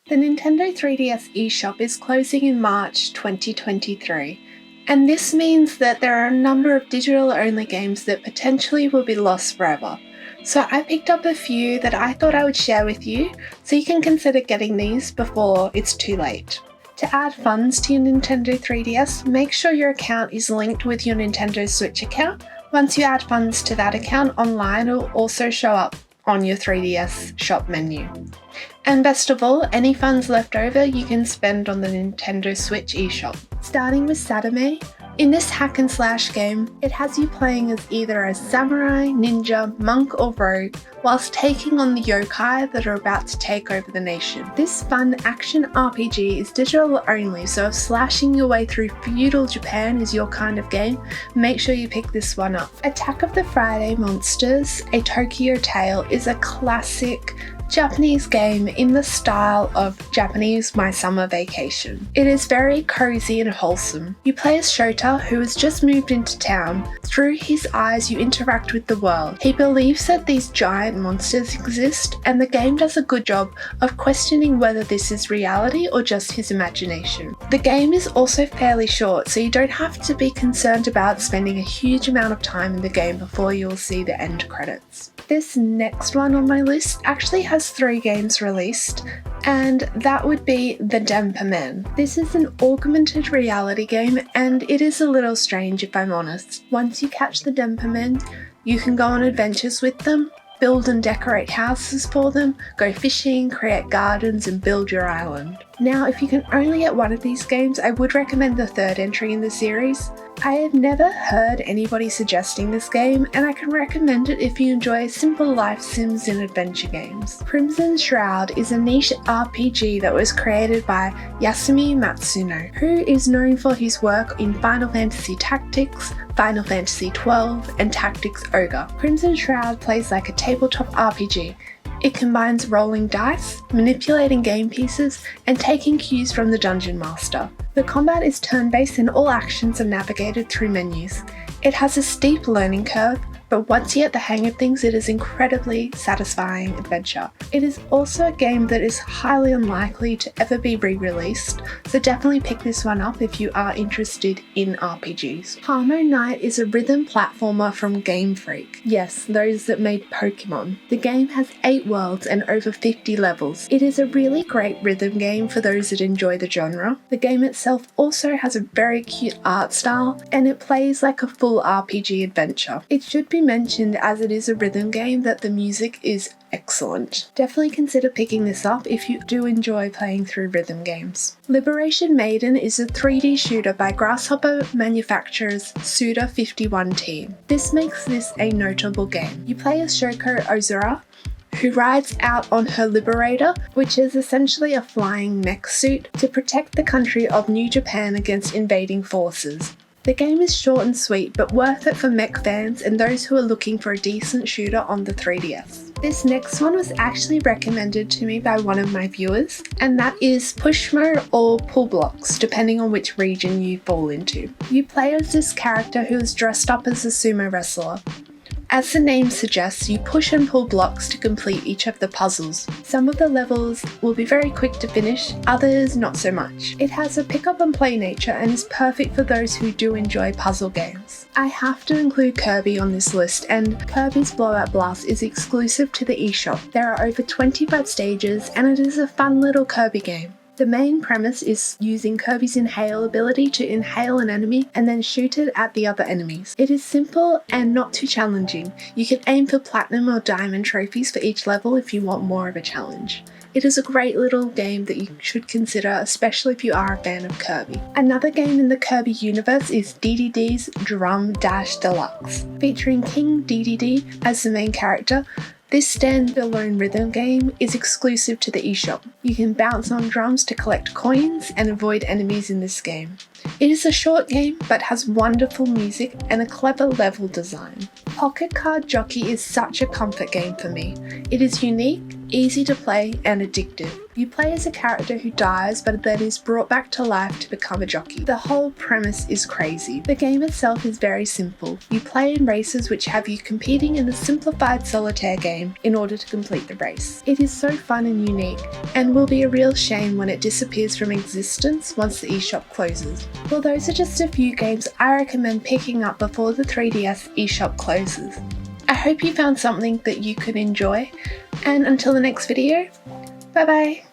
The Nintendo 3DS eShop is closing in March 2023, and this means that there are a number of digital-only games that potentially will be lost forever. So I picked up a few that I thought I would share with you, so you can consider getting these before it's too late. To add funds to your Nintendo 3DS, make sure your account is linked with your Nintendo Switch account. Once you add funds to that account online, it will also show up on your 3DS shop menu. And best of all, any funds left over you can spend on the Nintendo Switch eShop. Starting with Sadame, in this hack and slash game, it has you playing as either a samurai, ninja, monk or rogue, whilst taking on the yokai that are about to take over the nation. This fun action RPG is digital only, so if slashing your way through feudal Japan is your kind of game, make sure you pick this one up. Attack of the Friday Monsters, A Tokyo Tale is a classic Japanese game in the style of Japanese My Summer Vacation. It is very cozy and wholesome. You play as Shota, who has just moved into town. Through his eyes you interact with the world. He believes that these giant monsters exist, and the game does a good job of questioning whether this is reality or just his imagination. The game is also fairly short, so you don't have to be concerned about spending a huge amount of time in the game before you will see the end credits. This next one on my list actually has 3 games released, and that would be the Denpa. This is an augmented reality game, and it is a little strange if I'm honest. Once you catch the Denpa, you can go on adventures with them, build and decorate houses for them, go fishing, create gardens and build your island. Now, if you can only get one of these games, I would recommend the 3rd entry in the series. I have never heard anybody suggesting this game, and I can recommend it if you enjoy simple life sims and adventure games. Crimson Shroud is a niche RPG that was created by Yasumi Matsuno, who is known for his work in Final Fantasy Tactics, Final Fantasy XII, and Tactics Ogre. Crimson Shroud plays like a tabletop RPG. It combines rolling dice, manipulating game pieces, and taking cues from the Dungeon Master. The combat is turn-based and all actions are navigated through menus. It has a steep learning curve, but once you get the hang of things, it is incredibly satisfying adventure. It is also a game that is highly unlikely to ever be re-released, so definitely pick this one up if you are interested in RPGs. HarmoKnight is a rhythm platformer from Game Freak. Yes, those that made Pokemon. The game has 8 worlds and over 50 levels. It is a really great rhythm game for those that enjoy the genre. The game itself also has a very cute art style, and it plays like a full RPG adventure. It should be mentioned, as it is a rhythm game, that the music is excellent. Definitely consider picking this up if you do enjoy playing through rhythm games. Liberation Maiden is a 3D shooter by Grasshopper manufacturer's Suda51 team. This makes this a notable game. You play as Shoko Ozura, who rides out on her Liberator, which is essentially a flying mech suit, to protect the country of New Japan against invading forces. The game is short and sweet, but worth it for mech fans and those who are looking for a decent shooter on the 3DS. This next one was actually recommended to me by one of my viewers, and that is Pushmo or Pull Blocks, depending on which region you fall into. You play as this character who is dressed up as a sumo wrestler. As the name suggests, you push and pull blocks to complete each of the puzzles. Some of the levels will be very quick to finish, others not so much. It has a pick up and play nature and is perfect for those who do enjoy puzzle games. I have to include Kirby on this list, and Kirby's Blowout Blast is exclusive to the eShop. There are over 25 stages and it is a fun little Kirby game. The main premise is using Kirby's inhale ability to inhale an enemy and then shoot it at the other enemies. It is simple and not too challenging. You can aim for platinum or diamond trophies for each level if you want more of a challenge. It is a great little game that you should consider, especially if you are a fan of Kirby. Another game in the Kirby universe is Dedede's Drum Dash Deluxe, featuring King Dedede as the main character. This standalone rhythm game is exclusive to the eShop. You can bounce on drums to collect coins and avoid enemies in this game. It is a short game but has wonderful music and a clever level design. Pocket Card Jockey is such a comfort game for me. It is unique, easy to play and addictive. You play as a character who dies but then is brought back to life to become a jockey. The whole premise is crazy. The game itself is very simple. You play in races which have you competing in a simplified solitaire game in order to complete the race. It is so fun and unique, and will be a real shame when it disappears from existence once the eShop closes. Well, those are just a few games I recommend picking up before the 3DS eShop closes. I hope you found something that you could enjoy, and until the next video, bye bye!